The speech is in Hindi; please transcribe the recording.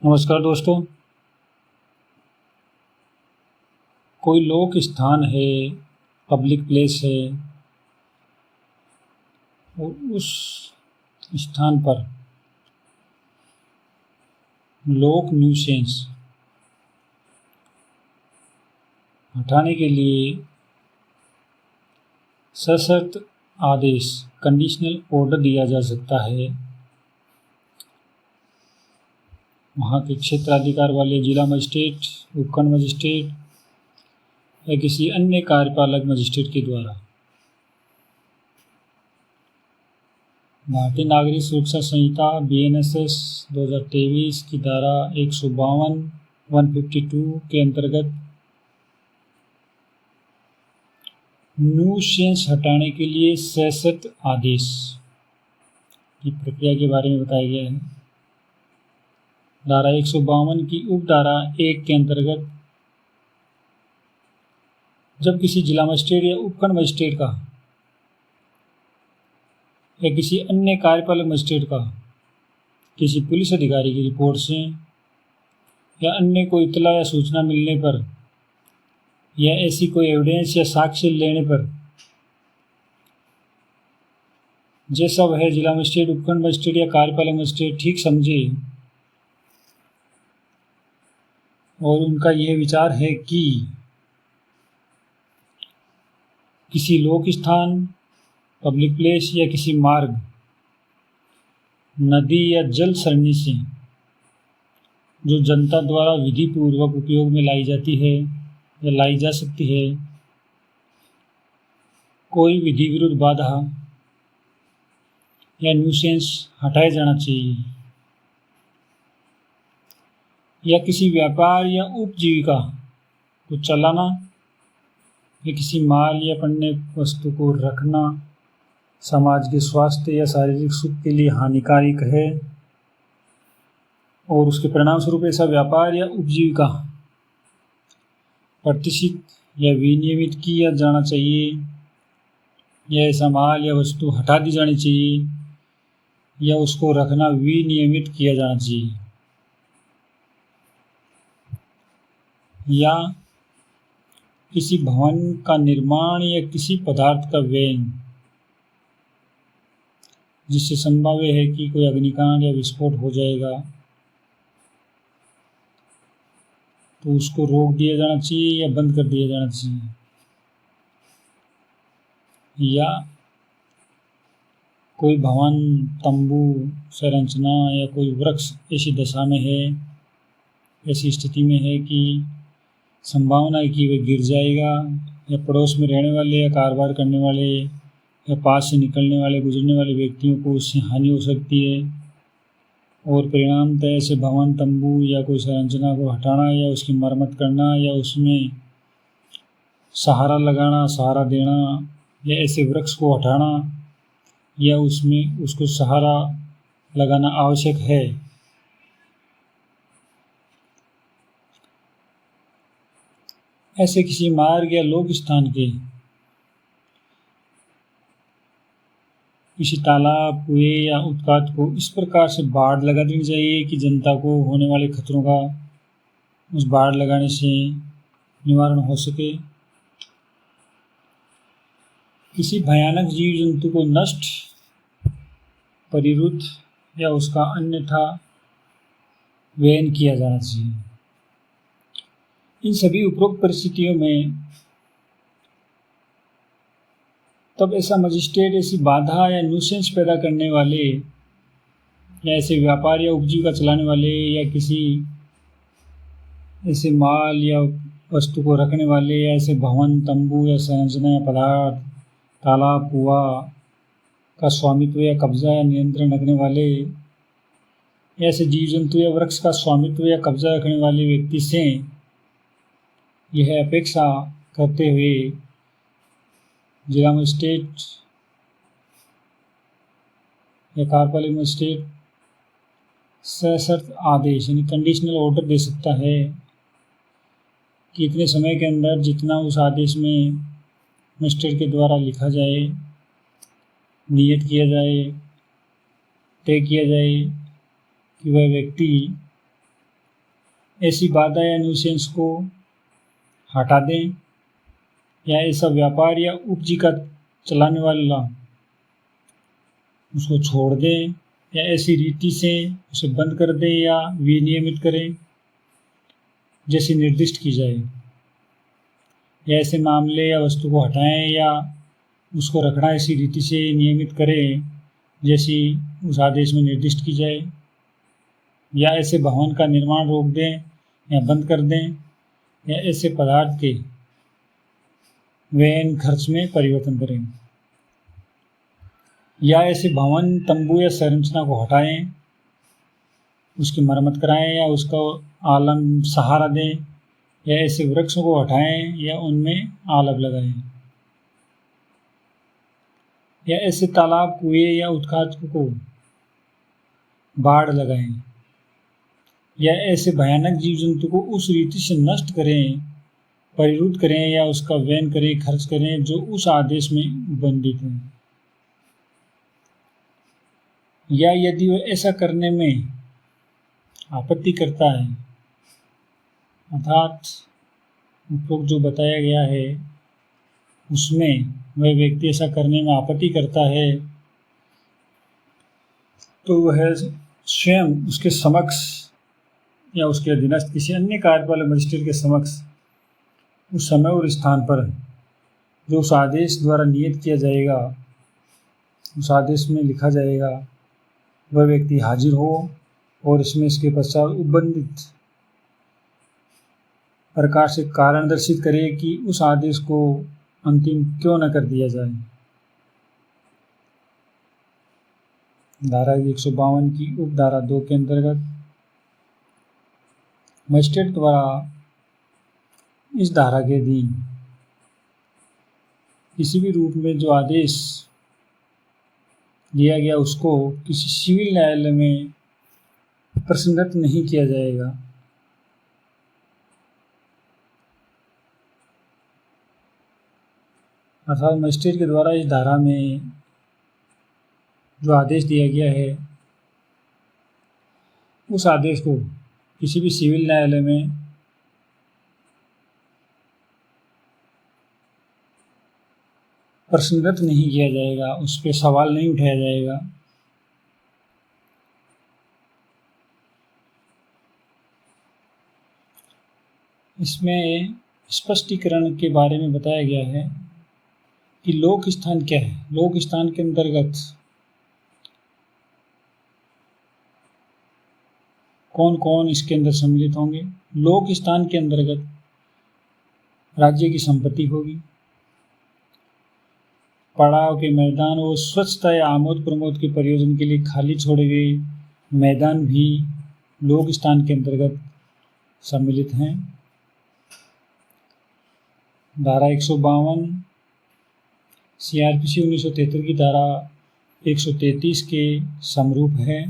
नमस्कार दोस्तों। कोई लोक स्थान है, पब्लिक प्लेस है और उस स्थान पर लोक न्यूसेंस हटाने के लिए सशर्त आदेश कंडीशनल ऑर्डर दिया जा सकता है। वहाँ के क्षेत्राधिकार वाले जिला मजिस्ट्रेट, उपखंड मजिस्ट्रेट या किसी अन्य कार्यपालक मजिस्ट्रेट के द्वारा। भारतीय नागरिक सुरक्षा संहिता BNSS 2023 की धारा 152, 152 के अंतर्गत न्यूसेंस हटाने के लिए सशर्त आदेश की प्रक्रिया के बारे में बताया गया है। धारा 152 की उप धारा 1 के अंतर्गत जब किसी जिला मजिस्ट्रेट या उपखंड मजिस्ट्रेट का या किसी अन्य कार्यपालक मजिस्ट्रेट का किसी पुलिस अधिकारी की रिपोर्ट से या अन्य कोई इत्तला या सूचना मिलने पर या ऐसी कोई एविडेंस या साक्ष्य लेने पर जैसा वह जिला मजिस्ट्रेट, उपखंड मजिस्ट्रेट या कार्यपालक मजिस्ट्रेट ठीक समझे और उनका यह विचार है कि किसी लोक स्थान, पब्लिक प्लेस या किसी मार्ग, नदी या जल सरणी से जो जनता द्वारा विधि पूर्वक उपयोग में लाई जाती है या लाई जा सकती है, कोई विधि विरुद्ध बाधा या न्यूसेंस हटाया जाना चाहिए, या किसी व्यापार या उपजीविका को चलाना या किसी माल या पण्य वस्तु को रखना समाज के स्वास्थ्य या शारीरिक सुख के लिए हानिकारक है और उसके परिणाम स्वरूप ऐसा व्यापार या उपजीविका प्रतिष्ठित या विनियमित किया जाना चाहिए, या ऐसा माल या वस्तु हटा दी जानी चाहिए या उसको रखना विनियमित किया जाना चाहिए, या किसी भवन का निर्माण या किसी पदार्थ का व्यय जिससे संभाव्य है कि कोई अग्निकांड या विस्फोट हो जाएगा, तो उसको रोक दिया जाना चाहिए या बंद कर दिया जाना चाहिए, या कोई भवन, तंबू, संरचना या कोई वृक्ष ऐसी दशा में है, ऐसी स्थिति में है कि संभावना है कि वह गिर जाएगा या पड़ोस में रहने वाले या कारोबार करने वाले या पास से निकलने वाले गुजरने वाले व्यक्तियों को उससे हानि हो सकती है, और परिणामतः ऐसे भवन, तंबू या कोई संरचना को हटाना या उसकी मरम्मत करना या उसमें सहारा लगाना, सहारा देना, या ऐसे वृक्ष को हटाना या उसमें उसको सहारा लगाना आवश्यक है। ऐसे किसी मार्ग या लोक स्थान के किसी तालाब, कुएं या उत्पात को इस प्रकार से बाड़ लगा देनी चाहिए कि जनता को होने वाले खतरों का उस बाड़ लगाने से निवारण हो सके। किसी भयानक जीव जंतु को नष्ट, परिरुद्ध या उसका अन्यथा व्ययन किया जाना चाहिए। इन सभी उपरोक्त परिस्थितियों में तब ऐसा मजिस्ट्रेट ऐसी बाधा या न्यूसेंस पैदा करने वाले या ऐसे व्यापार या उपजीविका चलाने वाले या किसी ऐसे माल या वस्तु को रखने वाले या ऐसे भवन, तंबू या संरचना या पदार्थ, तालाब, कुआं का स्वामित्व या कब्जा या नियंत्रण रखने वाले या ऐसे जीव जंतु या वृक्ष का स्वामित्व या कब्जा रखने वाले व्यक्ति से यह अपेक्षा करते हुए जिला मजिस्ट्रेट या कार्यपालक मजिस्ट्रेट सशर्त आदेश यानी कंडीशनल ऑर्डर दे सकता है कि इतने समय के अंदर जितना उस आदेश में मजिस्ट्रेट के द्वारा लिखा जाए, नियत किया जाए, तय किया जाए कि वह व्यक्ति ऐसी बाधा या न्यूसेंस को हटा दें, या ऐसा व्यापार या उपजीविका चलाने वाला उसको छोड़ दें, या ऐसी रीति से उसे बंद कर दें या विनियमित करें जैसे निर्दिष्ट की जाए, या ऐसे मामले या वस्तु को हटाएं या उसको रखना ऐसी रीति से नियमित करें जैसी उस आदेश में निर्दिष्ट की जाए, या ऐसे भवन का निर्माण रोक दें या बंद कर दें, या ऐसे पदार्थ के व्यय खर्च में परिवर्तन करें, या ऐसे भवन, तंबू या संरचना को हटाएं, उसकी मरम्मत कराएं या उसका आलम सहारा दें, या ऐसे वृक्षों को हटाएं या उनमें आलव लगाएं, या ऐसे तालाब, कुएं या उत्खात को बाढ़ लगाएं, या ऐसे भयानक जीव जंतु को उस रीति से नष्ट करें, परिरुद्ध करें या उसका वैन करें, खर्च करें जो उस आदेश में बंधित है। या यदि वह ऐसा करने में आपत्ति करता है, अर्थात उपरोक्त जो बताया गया है उसमें वह व्यक्ति ऐसा करने में आपत्ति करता है, तो वह स्वयं उसके समक्ष या उसके अधीनस्थ किसी अन्य कार्यपालक मजिस्ट्रेट के समक्ष उस समय और स्थान पर जो उस आदेश द्वारा नियत किया जाएगा, उस आदेश में लिखा जाएगा, वह व्यक्ति हाजिर हो और इसमें इसके पश्चात उपबंधित प्रकार से कारण दर्शित करे कि उस आदेश को अंतिम क्यों न कर दिया जाए। धारा 152 की उपधारा 2 के अंतर्गत मजिस्ट्रेट द्वारा इस धारा के अधीन किसी भी रूप में जो आदेश दिया गया उसको किसी सिविल न्यायालय में प्रसंगत नहीं किया जाएगा। अर्थात मजिस्ट्रेट के द्वारा इस धारा में जो आदेश दिया गया है उस आदेश को किसी भी सिविल न्यायालय में प्रसंगत नहीं किया जाएगा, उस पर सवाल नहीं उठाया जाएगा। इसमें स्पष्टीकरण के बारे में बताया गया है कि लोक स्थान क्या है। लोक स्थान के अंतर्गत कौन कौन इसके अंदर सम्मिलित होंगे। लोक स्थान के अंतर्गत राज्य की संपत्ति होगी, पड़ाव के मैदान और स्वच्छता या आमोद प्रमोद के प्रयोजन के लिए खाली छोड़े गए मैदान भी लोक स्थान के अंतर्गत सम्मिलित हैं। धारा 152 CRPC 1973 की धारा 133 के समरूप है।